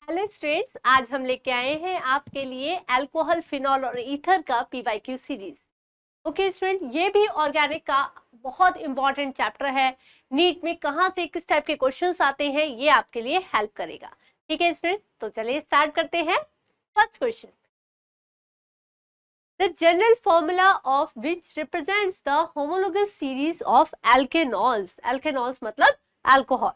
Hello students, आज हम लेके आए हैं आपके लिए अल्कोहल, फिनॉल और ईथर का पीवाईक्यू सीरीज। ओके स्टूडेंट, ये भी ऑर्गेनिक का बहुत इंपॉर्टेंट चैप्टर है। नीट में कहाँ से किस टाइप के क्वेश्चंस आते हैं ये आपके लिए हेल्प करेगा। ठीक है स्टूडेंट, तो चलिए स्टार्ट करते हैं। First question, the general formula of which represents the homologous series of alkanols. Alkanols मतलब अल्कोहल।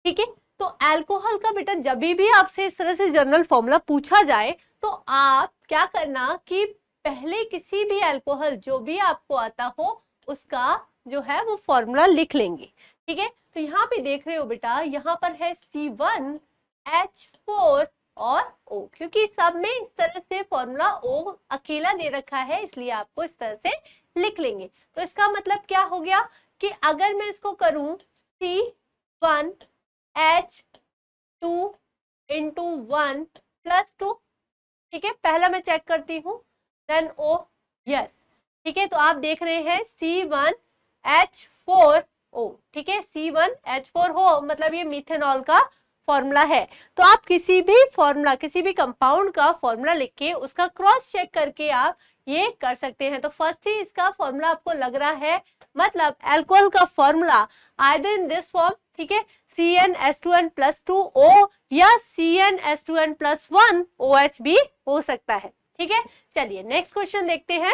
ठीक है, तो अल्कोहल का बेटा जब भी आपसे इस तरह से जनरल फॉर्मूला पूछा जाए तो आप क्या करना कि पहले किसी भी अल्कोहल जो भी आपको आता हो उसका जो है वो फॉर्मूला लिख लेंगे। ठीक है, तो यहाँ पे देख रहे हो बेटा, यहाँ पर है C1H4 और O, क्योंकि सब में इस तरह से फॉर्मूला O अकेला दे रखा है, इसलिए आपको इस तरह से लिख लेंगे। तो इसका मतलब क्या हो गया कि अगर मैं इसको करूं C1H2 इंटू 1 प्लस 2, ठीक है, पहला मैं चेक करती हूँ, देन O, यस। ठीक है, तो आप देख रहे हैं C1H4O। ठीक है, C1H4O मतलब ये मिथेनॉल का फॉर्मूला है। तो आप किसी भी फॉर्मूला, किसी भी कंपाउंड का फॉर्मूला लिख के उसका क्रॉस चेक करके आप ये कर सकते हैं। तो फर्स्ट ही इसका फॉर्मूला आपको लग रहा है, मतलब अल्कोहल का formula either in this form, ठीक है, CnH2n प्लस 2O या CnH2n प्लस 1 OH भी हो सकता है। ठीक है, चलिए नेक्स्ट क्वेश्चन देखते हैं।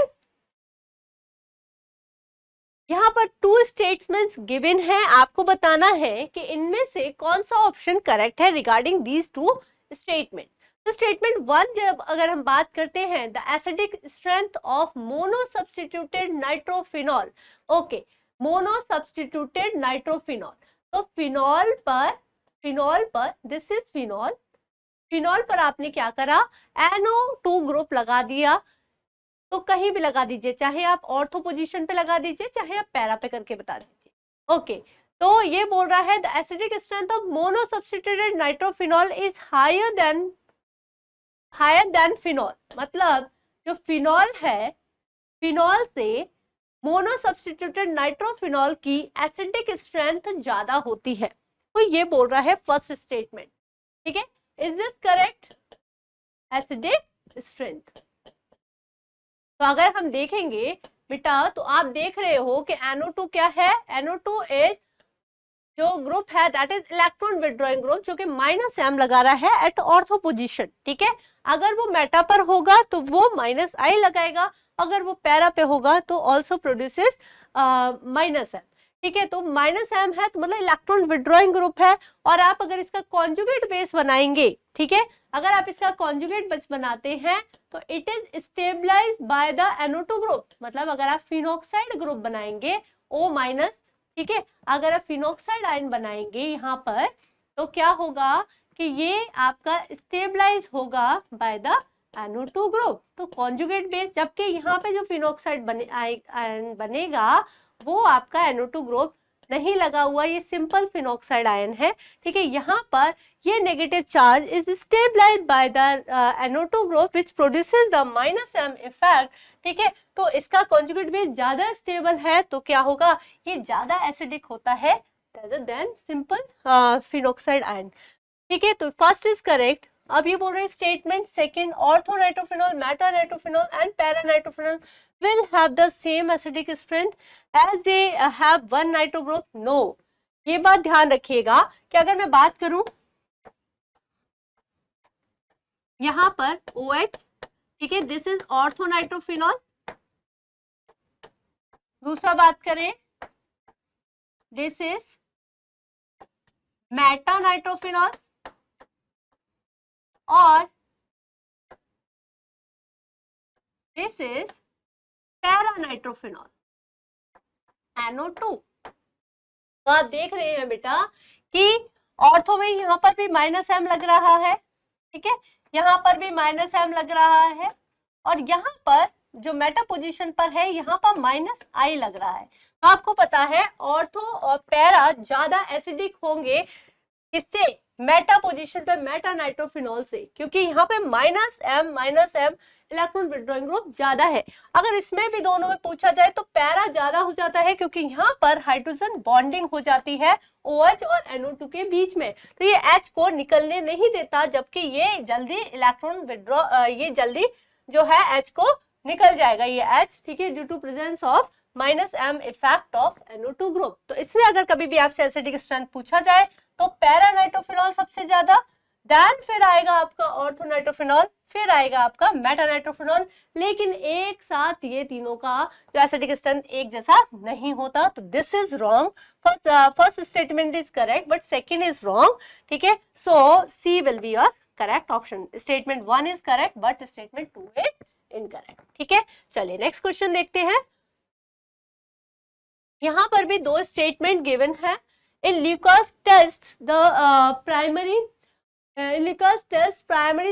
यहाँ पर टू स्टेटमेंट्स गिवन है, आपको बताना है कि इनमें से कौन सा ऑप्शन करेक्ट है रिगार्डिंग दीज टू स्टेटमेंट। तो स्टेटमेंट 1 जब अगर हम बात करते हैं, the acidic strength of mono substituted nitrophenol. Okay, mono substituted nitrophenol, तो फिनॉल पर दिस इज फिनॉल पर आपने क्या करा, NO2 ग्रुप लगा दिया। तो कहीं भी लगा दीजिए, चाहे आप ऑर्थो पोजीशन पे लगा दीजिए, चाहे आप पैरा पे करके बता दीजिए। ओके, तो ये बोल रहा है the acidic strength of mono substituted nitrophenol is higher than phenol, मतलब जो फिनॉल है, फिनॉल से मोनो सब्स्टिट्यूटेड नाइट्रोफिनॉल की एसिडिक स्ट्रेंथ ज्यादा होती है। तो ये बोल रहा है फर्स्ट स्टेटमेंट। ठीक है, is this correct? Acidic strength, तो अगर हम देखेंगे बेटा, तो आप देख रहे हो कि NO2 क्या है, NO2 इज जो ग्रुप है that is electron withdrawing group, जो कि -M लगा रहा है एट ऑर्थो पोजीशन। ठीक है, अगर वो मेटा पर होगा तो वो -I लगाएगा, अगर वो पैरा पे होगा तो ऑल्सो प्रोड्यूसेस -M। ठीक है, तो -M है तो मतलब इलेक्ट्रॉन विड्रॉइंग ग्रुप है। और आप अगर इसका कॉन्जुगेट बेस बनाएंगे, ठीक है, अगर आप इसका कॉन्जुगेट बेस बनाते हैं तो it is stabilized by the NO2 group, मतलब अगर आप फिनॉक्साइड ग्रुप बनाएंगे O-, ठीक है, अगर आप फिनॉक्साइड आयन बनाएंगे यहाँ पर तो क्या होगा कि ये आपका स्टेबलाइज होगा बाय द NO2 ग्रुप। तो कॉन्जुगेट बेस, जबकि यहाँ पे जो फिनॉक्साइड आयन बनेगा वो आपका NO2 ग्रुप नहीं लगा हुआ, ये सिंपल फिनॉक्साइड आयन है। ठीक है, यहाँ पर ये negative charge is stabilized by the NO2 group which produces the -M effect. ठीक है, तो इसका कॉन्जुगेट बेस ज्यादा स्टेबल है तो क्या होगा, ये ज्यादा एसिडिक होता है rather than simple phenoxide ion. ठीक है, तो फर्स्ट इज करेक्ट। अब ये बोल रहे हैं statement second, ortho nitrophenol, Meta nitrophenol and para nitrophenol will have the same acidic strength as they have one nitro group. No, ये बात ध्यान रखिएगा कि अगर मैं बात करूं यहां पर OH, ठीक है, दिस इज ऑर्थो नाइट्रोफिनॉल। दूसरा बात करें, दिस इज मेटा नाइट्रोफिनॉल और this is para nitrophenol, NO2। तो आप देख रहे हैं बेटा कि ऑर्थो में यहाँ पर भी -M लग रहा है, ठीक है, यहाँ पर भी -M लग रहा है, और यहाँ पर जो मेटा पोजीशन पर है यहाँ पर -I लग रहा है। तो आपको पता है ऑर्थो और पैरा ज्यादा एसिडिक होंगे, किससे, मेटा पोजीशन पे मेटा नाइट्रोफिनॉल से, क्योंकि यहाँ पे -M इलेक्ट्रॉन विड्रॉइंग ग्रुप ज्यादा है। अगर इसमें भी दोनों में पूछा जाए तो पैरा ज्यादा हो जाता है, क्योंकि यहाँ पर हाइड्रोजन बॉन्डिंग हो जाती है OH और NO2 के बीच में, तो ये H को निकलने नहीं देता, जबकि ये जल्दी इलेक्ट्रॉन विड्रॉ ये जल्दी जो है H को निकल जाएगा ये H, ठीक है, due to presence of -M effect of NO2 group. तो इसमें अगर कभी भी आपसे एसिडिक स्ट्रेंथ पूछा जाए तो पैरा नाइट्रोफिनॉल सबसे ज्यादा, देन फिर आएगा आपका ऑर्थो नाइट्रोफिनॉल, फिर आएगा आपका मेटा नाइट्रोफिनॉल। लेकिन एक साथ ये तीनों का जो एसिडिक स्ट्रेंथ एक जैसा नहीं होता, तो this is wrong. First statement is correct but second is wrong, ठीक है। So C will be your correct option. Statement 1 is correct but statement 2 is incorrect, ठीक है। चलिए नेक्स्ट क्वेश्चन देखते हैं। यहाँ पर भी दो स्टेटमेंट गिवन है। In Lucas test, the primary,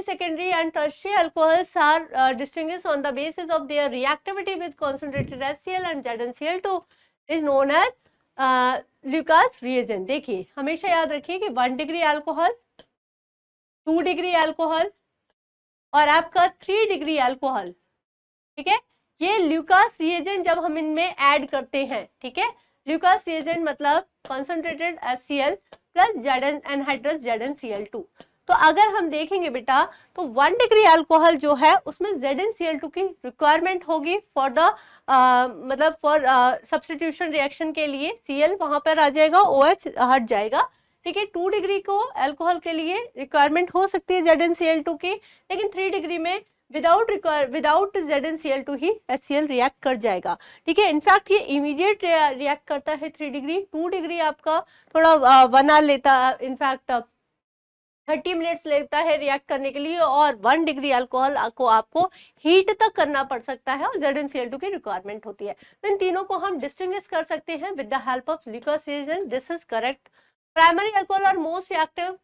secondary, and tertiary alcohols are distinguished on the basis of their reactivity with concentrated HCl and ZnCl2 is known as Lucas reagent। देखिए हमेशा याद रखिए कि 1 डिग्री अल्कोहल, 2 डिग्री अल्कोहल और आपका 3 degree alcohol, ठीक है, ये ल्यूकास रिएजेंट जब हम इनमें ऐड करते हैं, ठीक है, ल्यूकास रिएजेंट मतलब concentrated HCl plus anhydrous ZnCl2। तो अगर हम देखेंगे बेटा तो 1 डिग्री अल्कोहल जो है उसमें ZnCl2 की रिक्वायरमेंट होगी फॉर द मतलब फॉर सब्स्टिट्यूशन रिएक्शन के लिए, Cl वहां पर आ जाएगा, OH हट जाएगा, ठीक है। 2 डिग्री को अल्कोहल के लिए रिक्वायरमेंट हो सकती है ZnCl2 की, लेकिन 3 डिग्री में विदाउट ZnCl2 ही HCl रिएक्ट कर जाएगा, ठीक है। इनफैक्ट ये इमीडिएट रिएक्ट करता है 3 डिग्री, 2 डिग्री आपका थोड़ा 1 आवर लेता है, इनफैक्ट 30 मिनट्स लेता है रिएक्ट करने के लिए, और 1 डिग्री अल्कोहल को आपको हीट तक करना पड़ सकता है और ZnCl2 की रिक्वायरमेंट होती है। तो इन तीनों को हम डिस्टिंग्विश कर सकते हैं with the help of Lucas reagent. This is correct. Primary alcohol are most reactive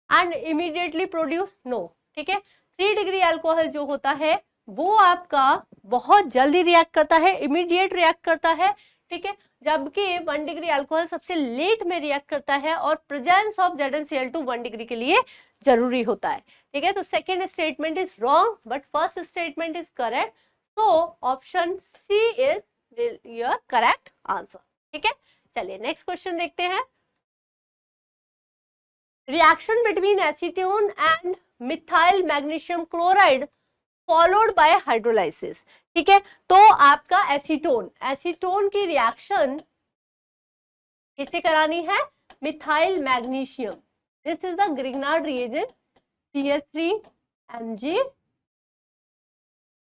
and immediately produce, no, ठीक है। 3 डिग्री अल्कोहल जो होता है वो आपका बहुत जल्दी रिएक्ट करता है, इमीडिएट रिएक्ट करता है, ठीक है, जबकि 1 डिग्री अल्कोहल सबसे लेट में रिएक्ट करता है और प्रेजेंस ऑफ ZnCl2 1 डिग्री के लिए जरूरी होता है, ठीक है। तो second statement is wrong but first statement is correct, so option C is your correct answer, ठीक है। चलिए नेक्स्ट क्वेश्चन देखते हैं। Reaction between acetone and methyl magnesium chloride followed by hydrolysis, ठीक है। तो आपका एसीटोन की रिएक्शन किससे करानी है? Methyl magnesium. This is the Grignard reagent CH3MgCl,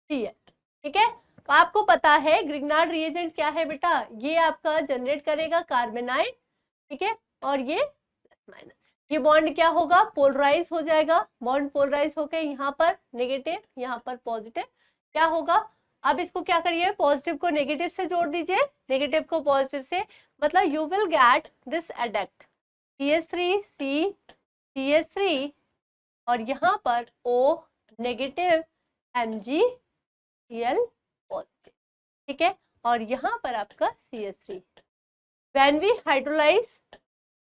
ठीक है। तो आपको पता है ग्रिग्नार्ड रिएजेंट क्या है बेटा, ये आपका जनरेट करेगा कार्बेनाइड, ठीक है, और ये माइनस, ये बॉन्ड क्या होगा, पोलराइज हो जाएगा, बॉन्ड पोलराइज होकर यहाँ पर नेगेटिव, यहाँ पर पॉजिटिव, क्या होगा, अब इसको क्या करिए, पॉजिटिव को नेगेटिव से जोड़ दीजिए, नेगेटिव को पॉजिटिव से, मतलब you will get this adduct CH3 CH3 और यहाँ पर O नेगेटिव MgCl पॉजिटिव, ठीक है, और यहाँ पर आपका CH3। When we hydrolyze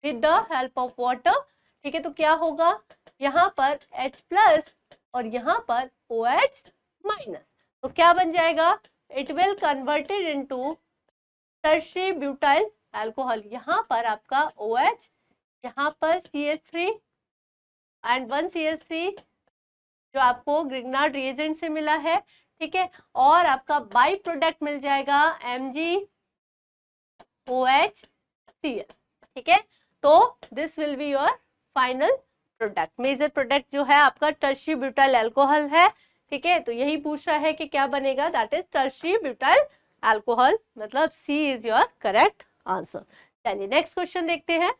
with the help of water, ठीक है, तो क्या होगा, यहाँ पर H प्लस और यहाँ पर OH माइनस, तो क्या बन जाएगा, it will converted into tertiary butyl alcohol. यहाँ पर आपका OH, यहाँ पर CH3 एंड 1 CH3 जो आपको ग्रिग्नार्ड रिएजेंट से मिला है, ठीक है, और आपका बाई प्रोडक्ट मिल जाएगा MgOHCl, ठीक है। तो this will be your final product. Major product जो है आपका टर्शियरी ब्यूटाइल अल्कोहल है, ठीक है, तो यही पूछ रहा है कि क्या बनेगा, that is tertiary butyl alcohol, मतलब सी इज योर करेक्ट आंसर। चलिए नेक्स्ट क्वेश्चन देखते हैं।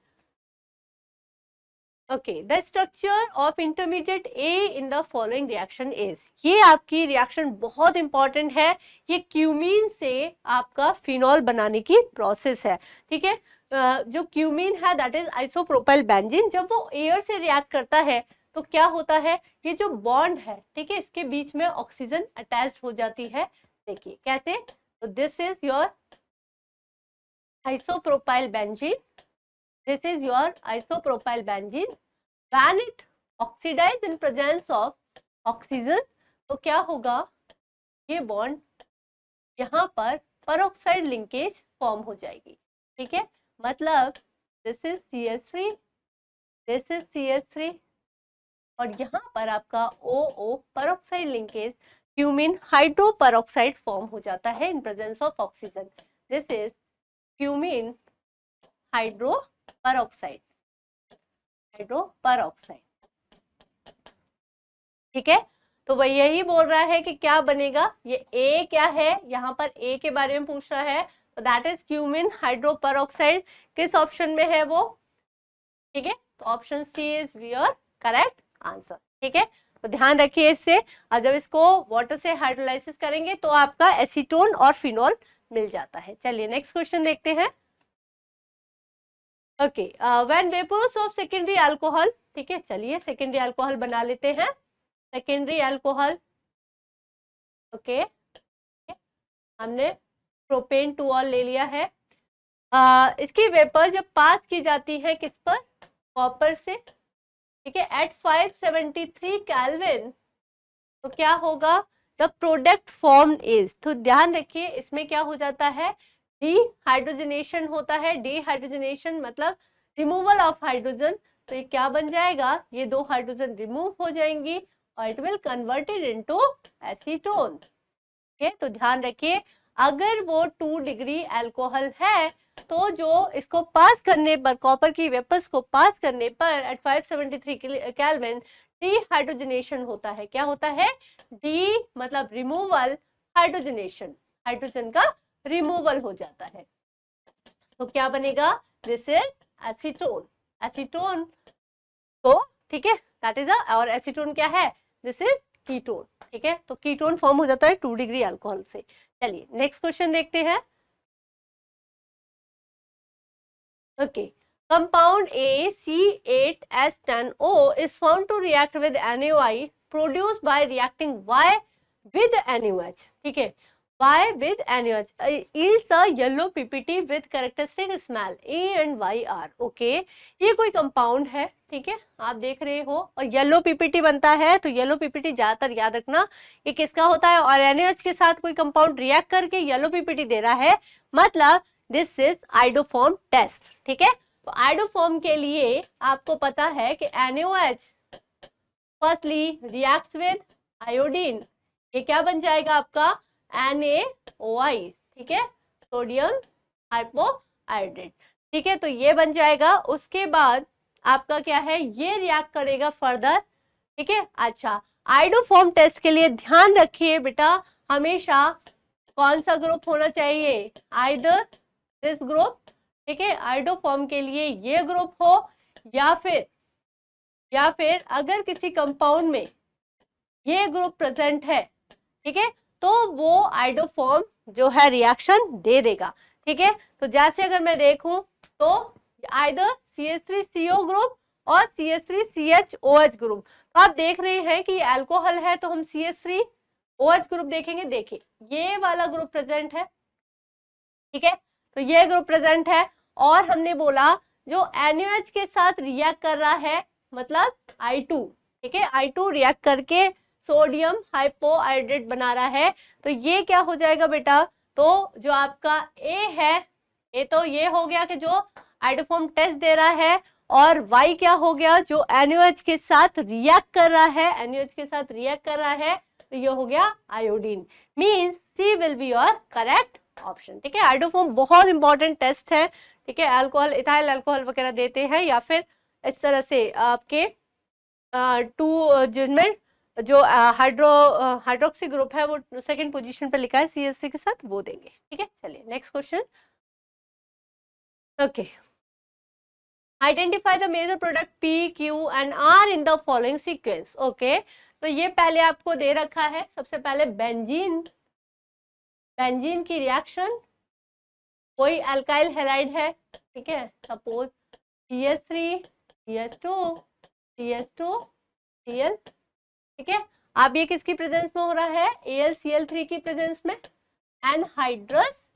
Okay, the structure of intermediate A in the following reaction is, ये आपकी रिएक्शन बहुत इंपॉर्टेंट है, ये क्यूमीन से आपका फिनॉल बनाने की प्रोसेस है, ठीक है। जो क्यूमीन है दैट इज आइसोप्रोपाइल बेंजीन, जब वो एयर से रिएक्ट करता है तो क्या होता है, ये जो बॉन्ड है, ठीक है, इसके बीच में ऑक्सीजन अटैच हो जाती है, देखिए कैसे, तो this is your isopropyl benzene, this is your isopropyl benzene, when it oxidize in presence of oxygen, तो क्या होगा, ये बॉन्ड यहाँ पर पेरोक्साइड लिंकेज फॉर्म हो जाएगी। ठीक है, मतलब this is CH3, this is CH3 और यहाँ पर आपका OO peroxide linkage cumin hydro peroxide form हो जाता है इन presence of oxygen. This is cumene hydro peroxide, hydro peroxide. ठीक है, तो वह यही बोल रहा है कि क्या बनेगा, ये ए क्या है, यहाँ पर ए के बारे में पूछ रहा है, तो that is cumene hydro peroxide. किस ऑप्शन में है वो? ठीक है, तो option C is your correct answer. ठीक है, तो ध्यान रखिए इससे, और जब इसको वाटर से हाइड्रोलाइसिस करेंगे तो आपका एसीटोन और फिनोल मिल जाता है। चलिए नेक्स्ट क्वेश्चन देखते हैं। Okay, when vapours of secondary alcohol, ठीक है, चलिए सेकेंडरी अल्कोहल बना लेते हैं, सेकेंडरी अल्कोहल। ओके, हमने प्रोपेन 2 ले लिया है। इसकी वेपर जब पास की जाती है किस पर, कॉपर से, ठीक है, एट 573 केल्विन, तो क्या होगा, द प्रोडक्ट फॉर्म इज, तो ध्यान रखिए इसमें क्या हो जाता है, डी हाइड्रोजनेशन होता है। डी हाइड्रोजनेशन मतलब रिमूवल ऑफ हाइड्रोजन, तो ये क्या बन जाएगा, ये 2 हाइड्रोजन रिमूव हो जाएंगी और it will converted into acetone. ठीक, तो ध्यान रखिए अगर वो 2 डिग्री अल्कोहल है तो जो इसको पास करने पर, कॉपर की वेपर्स को पास करने पर एट 573 केल्विन डी हाइड्रोजनेशन होता है। क्या होता है, डी मतलब रिमूवल, हाइड्रोजनेशन, हाइड्रोजन का रिमूवल हो जाता है, तो क्या बनेगा, दिस इज एसीटोन, एसीटोन। तो ठीक है, दैट इज और एसीटोन क्या है, दिस इज कीटोन। ठीक है, तो कीटोन फॉर्म हो जाता है 2 डिग्री अल्कोहल से। चलिए नेक्स्ट क्वेश्चन देखते हैं। Okay, compound AC8H10O is found to react with NaOI produced by reacting Y with NaOH. ठीक है, Y with NaOH yields a yellow PPT with characteristic smell A and YR. Okay, ये कोई compound है, ठीक है, आप देख रहे हो, और येलो पीपीटी बनता है, तो येलो पीपीटी ज्यादातर याद रखना ये किसका होता है, और NaOH के साथ कोई कंपाउंड रिएक्ट करके येलो पीपीटी दे रहा है, मतलब दिस इज आइडोफॉर्म टेस्ट। ठीक है, तो आइडोफॉर्म के लिए आपको पता है कि NaOH firstly reacts with iodine, ये क्या बन जाएगा आपका NaOI। ठीक है, सोडियम हाइपोआयोडेट। ठीक है, तो ये बन जाएगा, उसके बाद आपका क्या है, ये रिएक्ट करेगा फर्दर। ठीक है, अच्छा, आइडोफॉर्म टेस्ट के लिए ध्यान रखिए बेटा, हमेशा कौन सा ग्रुप होना चाहिए, आइदर दिस ग्रुप, ठीक है, आइडोफॉर्म के लिए ये ग्रुप हो, या फिर अगर किसी कंपाउंड में ये ग्रुप प्रेजेंट है, ठीक है, तो वो आइडोफॉर्म जो है रिएक्शन दे देगा। ठीक है, तो जैसे अगर मैं देखूं तो आइदर CH3CO ग्रुप और CH3CHOH ग्रुप, तो आप देख रहे हैं कि ये अल्कोहल है तो हम CH3OH ग्रुप देखेंगे। देखिए ये वाला ग्रुप प्रेजेंट है, ठीक है, तो ये ग्रुप प्रेजेंट है, और हमने बोला जो NaOH के साथ रिएक्ट कर रहा है मतलब I2, ठीक है, I2 रिएक्ट करके सोडियम हाइपोआयोडेट बना रहा है, तो ये क्या हो जाएगा बेटा, तो जो आपका A है, ये तो ये हो गया कि जो आइडोफॉर्म टेस्ट दे रहा है, और Y क्या हो गया, जो NaOH के साथ रिएक्ट कर रहा है, NaOH के साथ रिएक्ट कर रहा है, तो ये हो गया iodine. Means C will be your correct option. ठीक है, आइडोफॉर्म बहुत इंपॉर्टेंट टेस्ट है। ठीक है, अल्कोहल, इथाइल अल्कोहल वगैरह देते हैं, या फिर इस तरह से आपके 2 जिनमें जो हाइड्रोक्सी ग्रुप है वो सेकंड पोजीशन पे लिखा है CH3 के साथ, वो देंगे। ठीक है, चलिए next question. Okay, identify the major product P, Q and R in the following sequence. Okay, तो ये पहले आपको दे रखा है, सबसे पहले बेंजीन, बेंजीन की रिएक्शन, कोई अल्काइल हैलाइड है, ठीक है, suppose CH3 CH2 CH2 Cl, ठीक है, अब ये किसकी प्रेजेंस में हो रहा है, AlCl3 की प्रेजेंस में, anhydrous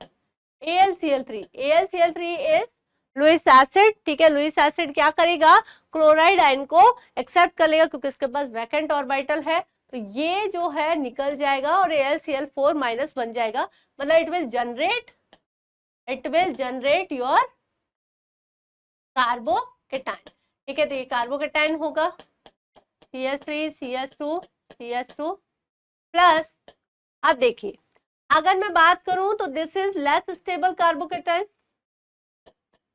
AlCl3, AlCl3 is Lewis acid, ठीक है, लुइस एसिड क्या करेगा, क्लोराइड आयन को एक्सेप्ट कर लेगा क्योंकि इसके पास वैकेंट ऑर्बिटल है, तो ये जो है निकल जाएगा और AlCl4 माइनस बन जाएगा, मतलब it will generate your carbocation, ठीक है, तो ये कार्बोकेटाइन होगा CH3 CH2 CH2 प्लस। अब देखिए अगर मैं बात करूं तो this is less stable carbocation,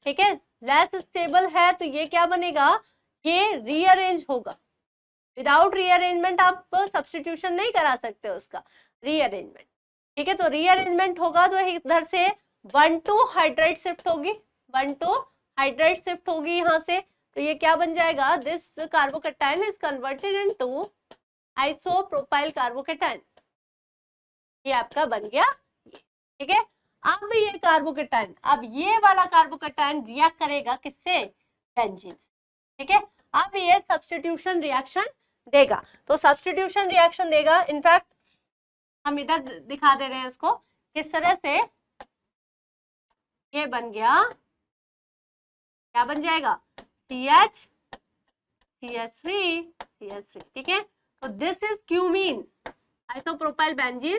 ठीक है, लेस स्टेबल है तो ये क्या बनेगा, ये रीअरेंज होगा, विदाउट रीअरेंजमेंट आप सब्स्टिट्यूशन नहीं करा सकते उसका, रीअरेंजमेंट, ठीक है, तो रीअरेंजमेंट होगा तो इधर से 1,2 हाइड्राइड शिफ्ट होगी, 1,2 हाइड्राइड शिफ्ट होगी यहाँ से, तो ये क्या बन जाएगा, this carbocation is converted into isopropyl carbocation, ये आपका बन गया ये, ठीक है। अब ये कार्बोकेटाइन, अब ये वाला कार्बोकेटाइन रिएक्ट करेगा किससे, बेंजीन से, ठीक है, अब ये सब्स्टिट्यूशन रिएक्शन देगा, तो सब्स्टिट्यूशन रिएक्शन देगा, इनफैक्ट हम इधर दिखा दे रहे हैं इसको किस तरह से, ये बन गया, क्या बन जाएगा, CH CH3 CH3, ठीक है, तो this is cumene, isopropyl benzene,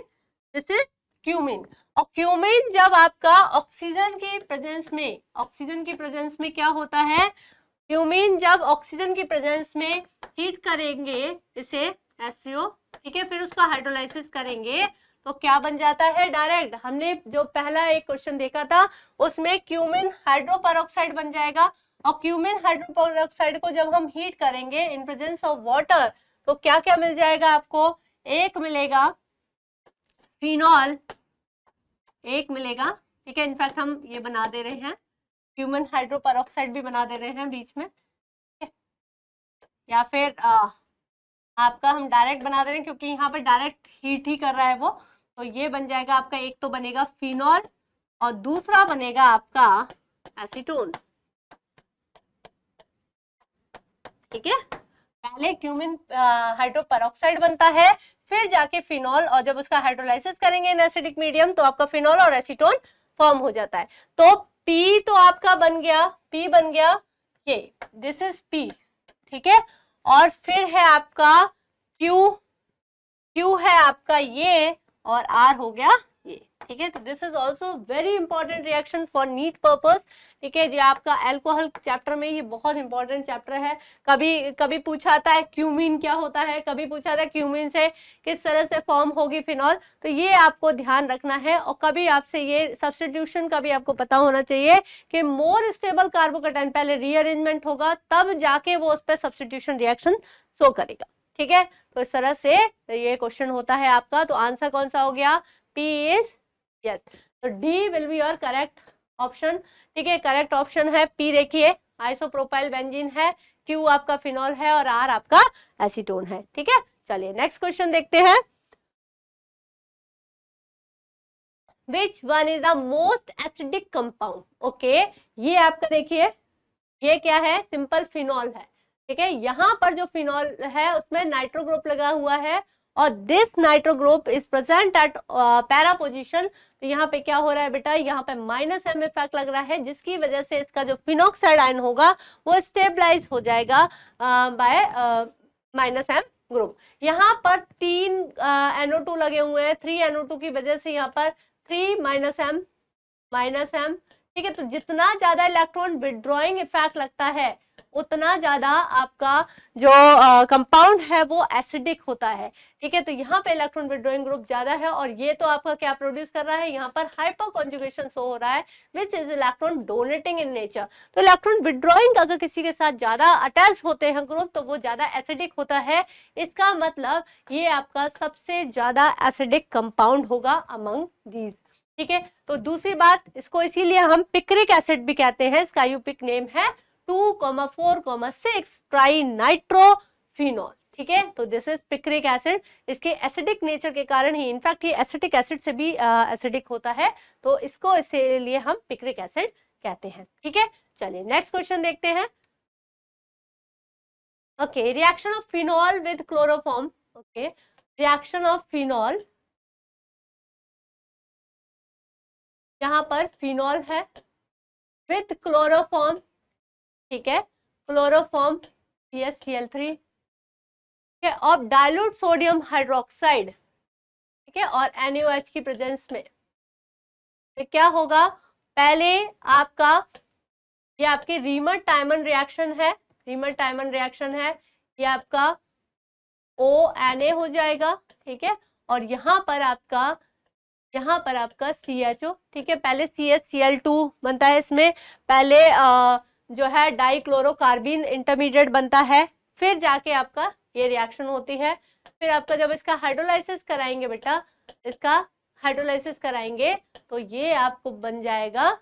this is cumene, और क्यूमीन जब आपका ऑक्सीजन की प्रेजेंस में क्या होता है, क्यूमीन जब ऑक्सीजन की प्रेजेंस में हीट करेंगे इसे HCO, ठीक है, फिर उसका हाइड्रोलाइसिस करेंगे तो क्या बन जाता है, डायरेक्ट हमने जो पहला एक क्वेश्चन देखा था उसमें क्यूमीन हाइड्रोपेरोक्साइड बन जाएगा, और क्यूमीन हाइड्रोपेरोक्साइड को जब हम हीट करेंगे इन प्रेजेंस ऑफ वाटर तो क्या क्या मिल जाएगा आपको, एक मिलेगा फिनॉल, एक मिलेगा, ठीक है, इनफैक्ट हम ये बना दे रहे हैं, क्यूमीन हाइड्रोपेरोक्साइड भी बना दे रहे हैं बीच में, या फिर आपका हम डायरेक्ट बना दे रहे हैं क्योंकि यहाँ पे डायरेक्ट हीट ही कर रहा है वो, तो ये बन जाएगा आपका, एक तो बनेगा फिनॉल और दूसरा बनेगा आपका एसीटोन, ठीक है, पहले क्यूमीन हाइड्रोपेरोक्साइड बनता है फिर जाके फिनॉल, और जब उसका हाइड्रोलाइसिस करेंगे इन एसिडिक मीडियम तो आपका फिनॉल और एसीटोन फॉर्म हो जाता है, तो P तो आपका बन गया, P बन गया ये, दिस इज P, ठीक है, और फिर है आपका Q है आपका ये, और R हो गया ये, ठीक है, तो this is also very important reaction for NEET purpose, ठीक है, जो आपका एल्कोहल चैप्टर में ये बहुत इंपॉर्टेंट चैप्टर है, कभी पूछा आता है क्यूमीन क्या होता है, कभी पूछा था क्यूमीन से किस तरह से फॉर्म होगी फिनॉल, तो ये आपको ध्यान रखना है, और कभी आपसे ये सब्स्टिट्यूशन का भी आपको पता होना चाहिए कि मोर स्टेबल कार्बोकेटाइन पहले रीअरेंजमेंट होगा तब जाके वो उस पर सब्स्टिट्यूशन रिएक्शन शो करेगा, ठीक है, तो इस तरह से ये क्वेश्चन होता है आपका, तो आंसर कौन सा हो गया, P इज यस, तो D will be your correct option, ठीक है, करेक्ट ऑप्शन है P, देखिए आइसोप्रोपाइल बेंजीन है, Q आपका फिनॉल है और R आपका एसीटोन है, ठीक है। चलिए नेक्स्ट क्वेश्चन देखते हैं, which one is the most acidic compound, okay, ये आपका देखिए ये क्या है, सिंपल फिनॉल है, ठीक है, यहाँ पर जो फिनॉल है उसमें नाइट्रो ग्रुप लगा हुआ है और this nitro group is present at para position, तो यहाँ पे क्या हो रहा है बेटा, यहाँ पे -M इफेक्ट लग रहा है जिसकी वजह से इसका जो फिनॉक्साइड आयन होगा वो स्टेबलाइज हो जाएगा बाय -M ग्रुप। यहाँ पर 3 NO2 लगे हुए हैं, 3 NO2 की वजह से यहाँ पर 3 -M, ठीक है, तो जितना ज्यादा इलेक्ट्रॉन विड्रॉइंग इफेक्ट लगता है उतना ज्यादा आपका जो कंपाउंड है वो एसिडिक होता है, ठीक है, तो यहाँ पे इलेक्ट्रॉन विड्रॉइंग ग्रुप ज्यादा है और ये तो आपका क्या प्रोड्यूस कर रहा है, यहाँ पर हाइपर कॉन्जुगेशन शो हो रहा है which is electron donating in nature, तो इलेक्ट्रॉन विड्रॉइंग अगर किसी के साथ ज्यादा अटैच होते हैं ग्रुप तो वो ज्यादा एसिडिक होता है, इसका मतलब ये आपका सबसे ज्यादा एसिडिक कंपाउंड होगा अमंग दीज, ठीक है। तो दूसरी बात, इसको इसीलिए हम पिक्रिक एसिड भी कहते हैं, इसका यूपिक नेम है 2,4,6 ट्राई नाइट्रोफिनॉल, ठीक है, तो दिस इज पिक्रिक एसिड, इसके एसिडिक नेचर के कारण ही, इनफैक्ट ये एसिटिक एसिड से भी एसिडिक होता है, तो इसको इसीलिए हम पिक्रिक एसिड कहते हैं, ठीक है। चलिए नेक्स्ट क्वेश्चन देखते हैं, okay, reaction of phenol with chloroform, okay, reaction of phenol, यहाँ पर फिनॉल है, विथ क्लोरोफॉर्म, ठीक है, क्लोरोफॉर्म CaCl3, ठीक है, और डाइल्यूट सोडियम हाइड्रोक्साइड, ठीक है, और NaOH की प्रेजेंस में। तो क्या होगा, पहले आपका ये आपकी रीमर टाइमन रिएक्शन है, रीमर टाइमन रिएक्शन है, ये आपका ONA हो जाएगा, ठीक है, और यहाँ पर आपका CHO, ठीक है, पहले CHCl2 बनता है, इसमें पहले जो है डाइक्लोरोकार्बिन इंटरमीडिएट बनता है, फिर जाके आपका ये रिएक्शन होती है, फिर आपका जब इसका हाइड्रोलाइसिस कराएंगे बेटा, इसका हाइड्रोलाइसिस कराएंगे तो ये आपको बन जाएगा,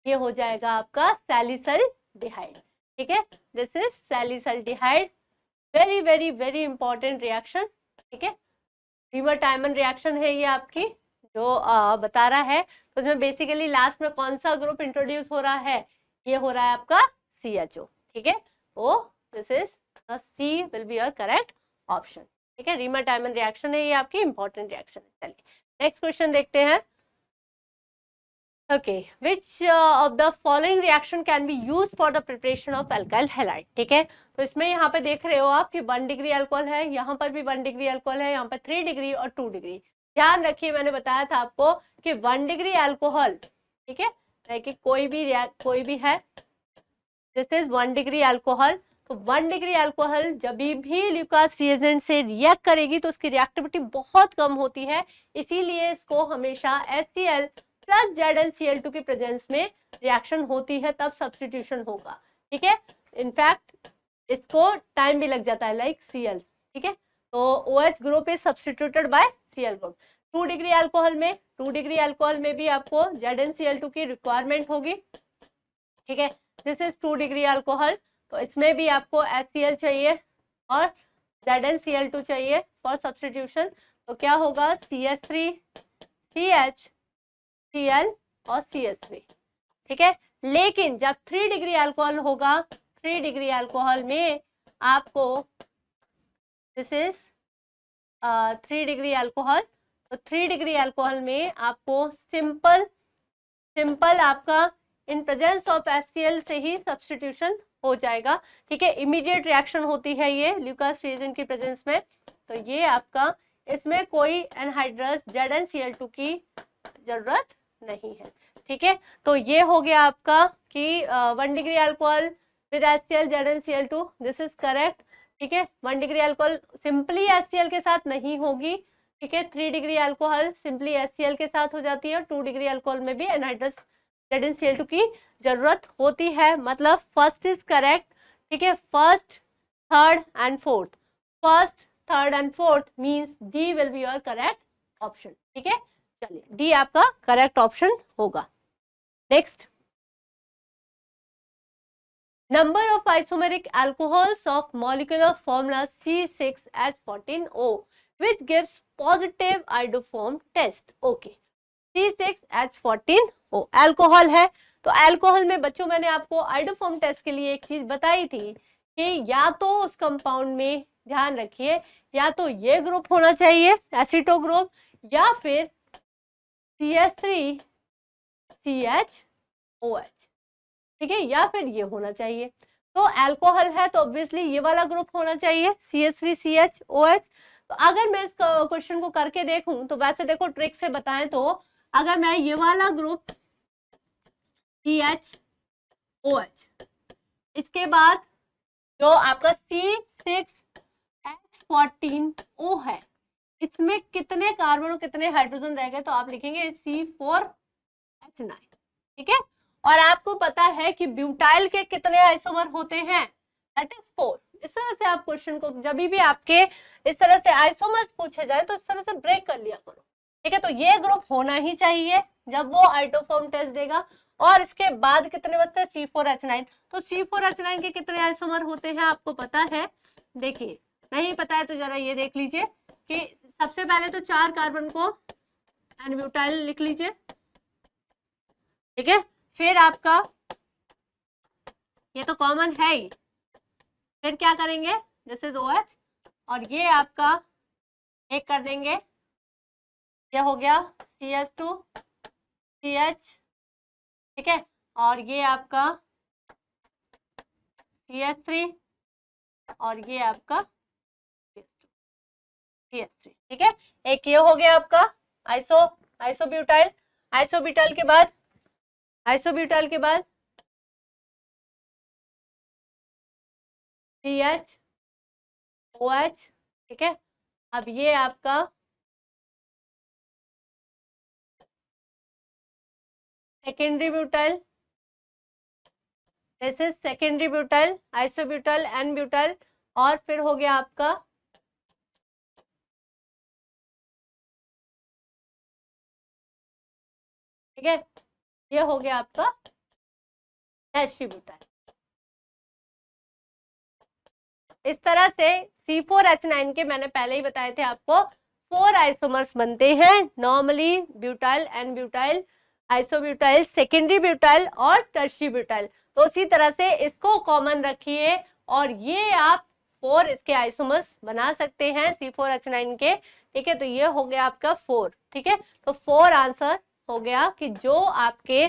ये हो जाएगा आपका सैलिसल्डिहाइड, ठीक है, this is salicylaldehyde, very very very important reaction, ठीक है, रीमर टाइमन रिएक्शन है ये आपकी जो बता रहा है। तो इसमें बेसिकली लास्ट में कौन सा ग्रुप इंट्रोड्यूस हो रहा है, ये हो रहा है आपका CHO, ठीक है, तो this is C will be your correct option, ठीक है, रीमर टाइमन रिएक्शन है ये आपकी इंपॉर्टेंट रिएक्शन है। चलिए नेक्स्ट क्वेश्चन देखते हैं। Okay, which of the following reaction can be used for the preparation of alkyl halide, ठीक है, तो इसमें यहाँ पे देख रहे हो आप कि 1 डिग्री अल्कोहल है, यहाँ पर भी 1 डिग्री अल्कोहल है, यहाँ पर 3 डिग्री और 2 डिग्री। ध्यान रखिए मैंने बताया था आपको कि 1 डिग्री अल्कोहल, ठीक है, कि कोई भी है, दिस इज 1 डिग्री अल्कोहल, तो 1 डिग्री अल्कोहल जब भी ल्यूकास रिएजेंट से रिएक्ट करेगी तो उसकी रिएक्टिविटी बहुत कम होती है, इसीलिए इसको हमेशा HCl प्लस ZnCl2 की प्रेजेंस में रिएक्शन होती है, तब सब्स्टिट्यूशन होगा, ठीक है, इनफैक्ट इसको टाइम भी लग जाता है लाइक Cl, ठीक है, तो OH group is substituted by Cl group. 2 degree alcohol में भी आपको ZnCl2 की रिक्वायरमेंट होगी, ठीक है, दिस इज 2 डिग्री अल्कोहल, तो इसमें भी आपको HCl चाहिए और ZnCl2 चाहिए फॉर सब्स्टिट्यूशन, तो क्या होगा CH3 CH Cl और CH3, ठीक है, लेकिन जब 3 डिग्री अल्कोहल होगा, 3 डिग्री अल्कोहल में आपको दिस इज 3 डिग्री अल्कोहल, तो 3 डिग्री अल्कोहल में आपको सिंपल आपका इन प्रेजेंस ऑफ HCl से ही सब्स्टिट्यूशन हो जाएगा, ठीक है, इमीडिएट रिएक्शन होती है ये ल्यूकास रिएजेंट की प्रेजेंस में, तो ये आपका इसमें कोई एनहाइड्रस ZnCl2 की जरूरत नहीं है, ठीक है, तो ये हो गया आपका कि 1 degree alcohol with HCl ZnCl2, this is correct, ठीक है, 1 डिग्री अल्कोहल सिंपली HCl के साथ नहीं होगी, ठीक है, 3 डिग्री अल्कोहल सिंपली HCl के साथ हो जाती है, 2 डिग्री अल्कोहल में भी एनहाइड्रस ZnCl2 की जरूरत होती है, मतलब फर्स्ट इज करेक्ट, ठीक है, first third and fourth means D will be your correct option, ठीक है, चलिए डी आपका करेक्ट ऑप्शन होगा। Next, number of isomeric alcohols of molecular formula C6H14O which gives positive iodoform test, okay, C6H14O alcohol है, तो alcohol में बच्चों मैंने आपको आइडोफॉर्म टेस्ट के लिए एक चीज बताई थी कि या तो उस कंपाउंड में ध्यान रखिए या तो ये ग्रुप होना चाहिए एसिटो ग्रुप, या फिर CH3CHOH, ठीक है, या फिर ये होना चाहिए, तो अल्कोहल है तो ऑब्वियसली ये वाला ग्रुप होना चाहिए CH3CHOH। तो अगर मैं इस क्वेश्चन को करके देखूं तो वैसे देखो ट्रिक से बताएं तो अगर मैं ये वाला ग्रुप CHOH, इसके बाद जो आपका C6H14O है, इसमें कितने कार्बन और कितने हाइड्रोजन रह गए, तो आप लिखेंगे C4H9, ठीक है, और आपको पता है कि ब्यूटाइल के कितने आइसोमर होते हैं, दैट इज 4। इस तरह से आप क्वेश्चन को जब भी आपके इस तरह से आइसोमर पूछे जाए तो इस तरह से ब्रेक कर लिया करो, ठीक है, तो ये ग्रुप होना ही चाहिए जब वो आइटोफॉर्म टेस्ट देगा। और इसके बाद कितने बचते हैं C4H9, तो C4H9 के कितने आइसोमर होते हैं आपको पता है, देखिए नहीं पता है तो जरा ये देख लीजिए कि सबसे पहले तो 4 कार्बन को एन-ब्यूटाइल लिख लीजिए, ठीक है, फिर आपका ये तो कॉमन है ही, फिर क्या करेंगे दिस इज OH, और ये आपका एक कर देंगे, ये हो गया CH2CH ठीक है, और ये आपका CH3 और ये आपका CH3। ठीक है, एक ये हो गया आपका आइसोब्यूटाइल। आइसोब्यूटाइल के बाद CH ठीक है, अब ये आपका secondary butyl, this is secondary butyl, isobutyl N butyl, और फिर हो गया आपका ठीक है, ये हो गया आपका टर्शियरी ब्यूटाइल। इस तरह से C4H9 के मैंने पहले ही बताए थे आपको 4 आइसोमर्स बनते हैं normally, butyl, N butyl, isobutyl, secondary butyl और टर्शियरी ब्यूटाइल। तो उसी तरह से इसको कॉमन रखिए और ये आप 4 इसके आइसोमर्स बना सकते हैं C4H9 के। ठीक है, तो ये हो गया आपका 4। ठीक है, तो 4 आंसर हो गया कि जो आपके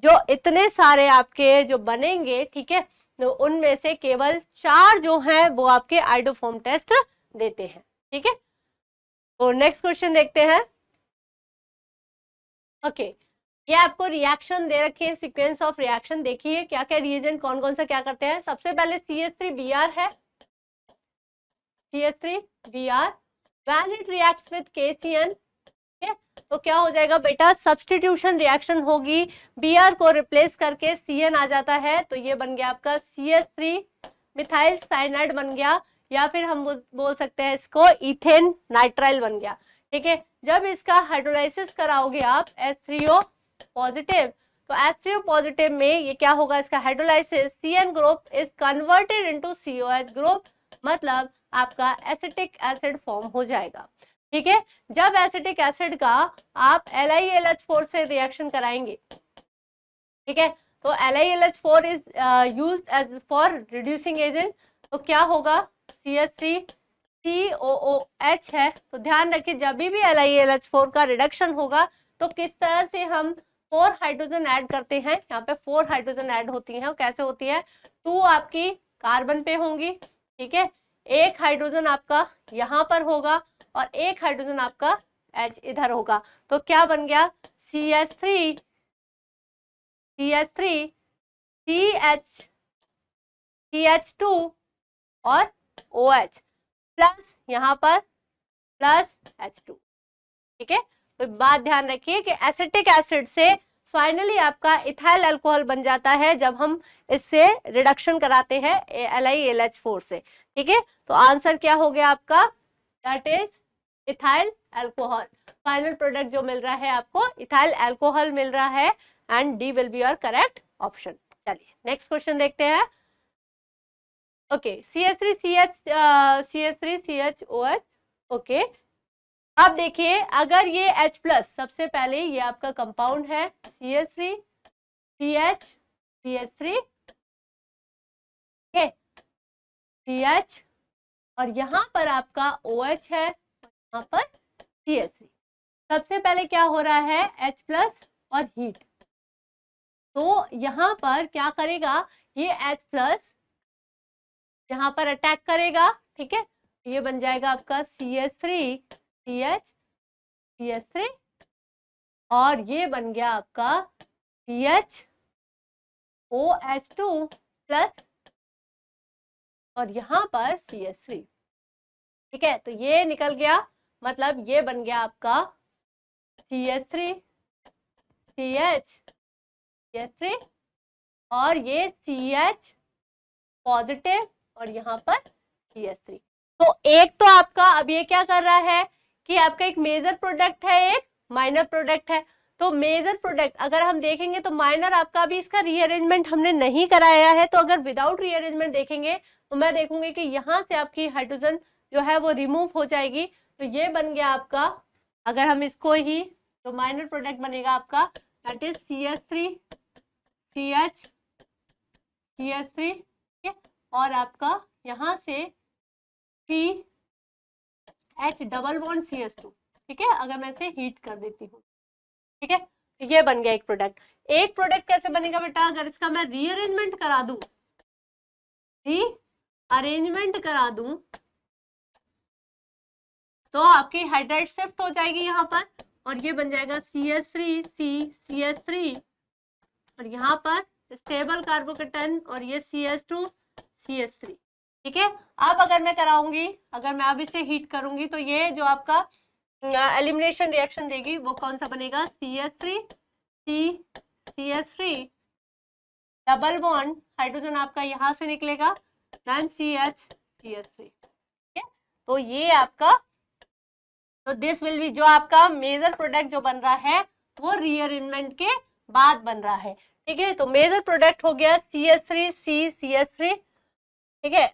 जो इतने सारे आपके जो बनेंगे, ठीक है, तो उनमें से केवल 4 जो हैं वो आपके आइडोफॉर्म टेस्ट देते हैं। ठीक है, तो नेक्स्ट क्वेश्चन देखते हैं। ओके, ये आपको रिएक्शन दे रखी है, सीक्वेंस ऑफ रिएक्शन। देखिए क्या क्या रिएजेंट कौन कौन सा क्या करते हैं। सबसे पहले CH3Br है, CH3Br when it reacts with KCN, तो क्या हो जाएगा बेटा, सब्स्टिट्यूशन रिएक्शन होगी, Br को रिप्लेस करके Cn आ जाता है, तो ये बन गया आपका CH3 मिथाइल साइनाइड बन गया, या फिर हम बोल सकते हैं इसको इथेन नाइट्राइल बन गया। ठीक है, जब इसका हाइड्रोलाइसिस कराओगे आप H3O पॉजिटिव, तो H3O पॉजिटिव में ये क्या होगा, इसका hydrolysis CN group is converted into COH group, मतलब आपका एसिटिक एसिड फॉर्म हो जाएगा। ठीक है, जब एसिटिक एसिड का आप LiLH4 से रिएक्शन कराएंगे, ठीक है, तो LiLH4 is used as for reducing agent, तो क्या होगा, CH3COOH है। तो ध्यान रखिए जब भी LiLH4 का रिडक्शन होगा तो किस तरह से हम 4 हाइड्रोजन ऐड करते हैं। यहाँ पे 4 हाइड्रोजन ऐड होती हैं, कैसे होती है, 2 आपकी कार्बन पे होंगी, ठीक है, एक हाइड्रोजन आपका यहाँ पर होगा और एक हाइड्रोजन आपका H इधर होगा, तो क्या बन गया, CH3 CH2 और OH प्लस यहाँ पर प्लस H2। ठीक है, तो बात ध्यान रखिए कि एसिटिक एसिड से फाइनली आपका इथाइल अल्कोहल बन जाता है जब हम इससे रिडक्शन कराते हैं LiLH4 से। ठीक है, तो आंसर क्या हो गया आपका, that is ethyl alcohol. Final product जो मिल रहा है आपको इथाइल अल्कोहल मिल रहा है, and D will be your correct option. चलिए नेक्स्ट क्वेश्चन देखते हैं। Okay, CH3CHOH। ओके, अब देखिए अगर ये H प्लस, सबसे पहले ये आपका कंपाउंड है CH3 CH, और यहाँ पर आपका OH है, यहाँ पर CH3। सबसे पहले क्या हो रहा है, H प्लस और हीट, तो यहाँ पर क्या करेगा, ये H प्लस यहाँ पर अटैक करेगा। ठीक है, ये बन जाएगा आपका CH3 और ये बन गया आपका CHOH2 प्लस और यहाँ पर CH3। ठीक है, तो ये निकल गया, मतलब ये बन गया आपका CH3 और ये CH पॉजिटिव और यहाँ पर CH3। तो एक तो आपका अब ये क्या कर रहा है कि आपका एक मेजर प्रोडक्ट है, एक माइनर प्रोडक्ट है। तो मेजर प्रोडक्ट अगर हम देखेंगे तो माइनर आपका अभी इसका रीअरेंजमेंट हमने नहीं कराया है, तो अगर विदाउट रीअरेंजमेंट देखेंगे तो मैं देखूंगी कि यहाँ से आपकी हाइड्रोजन जो है वो रिमूव हो जाएगी। तो ये बन गया आपका, अगर हम इसको ही, तो माइनर प्रोडक्ट बनेगा आपका दैट इज CH3 और आपका यहाँ से CH डबल बॉन्ड CH2। ठीक है, अगर मैं इसे हीट कर देती हूँ, ठीक है, तो ये बन गया एक प्रोडक्ट। एक प्रोडक्ट कैसे बनेगा बेटा, अगर इसका मैं रीअरेंजमेंट करा दूं, रीअरेंजमेंट करा दूं तो आपकी हाइड्राइड शिफ्ट हो जाएगी यहाँ पर और ये बन जाएगा CH3 CH3 और यहाँ पर स्टेबल कार्बोकेटन और ये CH2 CH3। ठीक है, अब अगर मैं कराऊंगी, अगर मैं अब इसे हीट करूंगी तो ये जो आपका एलिमिनेशन रिएक्शन देगी वो कौन सा बनेगा, CH3 CH3 double bond hydrogen आपका यहाँ से निकलेगा देन CH3। ठीक है, तो ये आपका, तो दिस विल बी, जो आपका मेजर प्रोडक्ट जो बन रहा है वो रीअरेंजमेंट के बाद बन रहा है। ठीक है, तो मेजर प्रोडक्ट हो गया CH3 CH3। ठीक है,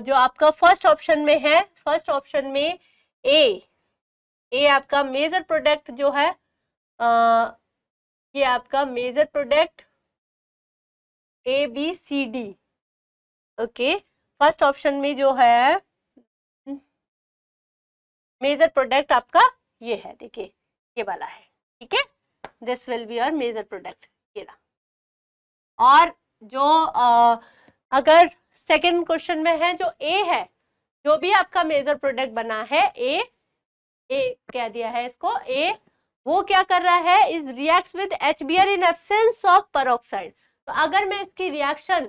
जो आपका फर्स्ट ऑप्शन में है, फर्स्ट ऑप्शन में ए आपका मेजर प्रोडक्ट जो है, ये आपका major product ABCD। Okay, first option में जो है मेजर प्रोडक्ट आपका ये है, देखिए ये वाला है। ठीक है, this will be your major product, ये रहा। और जो अगर सेकंड क्वेश्चन में है जो ए है, जो भी आपका मेजर प्रोडक्ट बना है ए क्या दिया है इसको, ए वो क्या कर रहा है, is reacts with HBr in absence of peroxide. तो अगर मैं इसकी रिएक्शन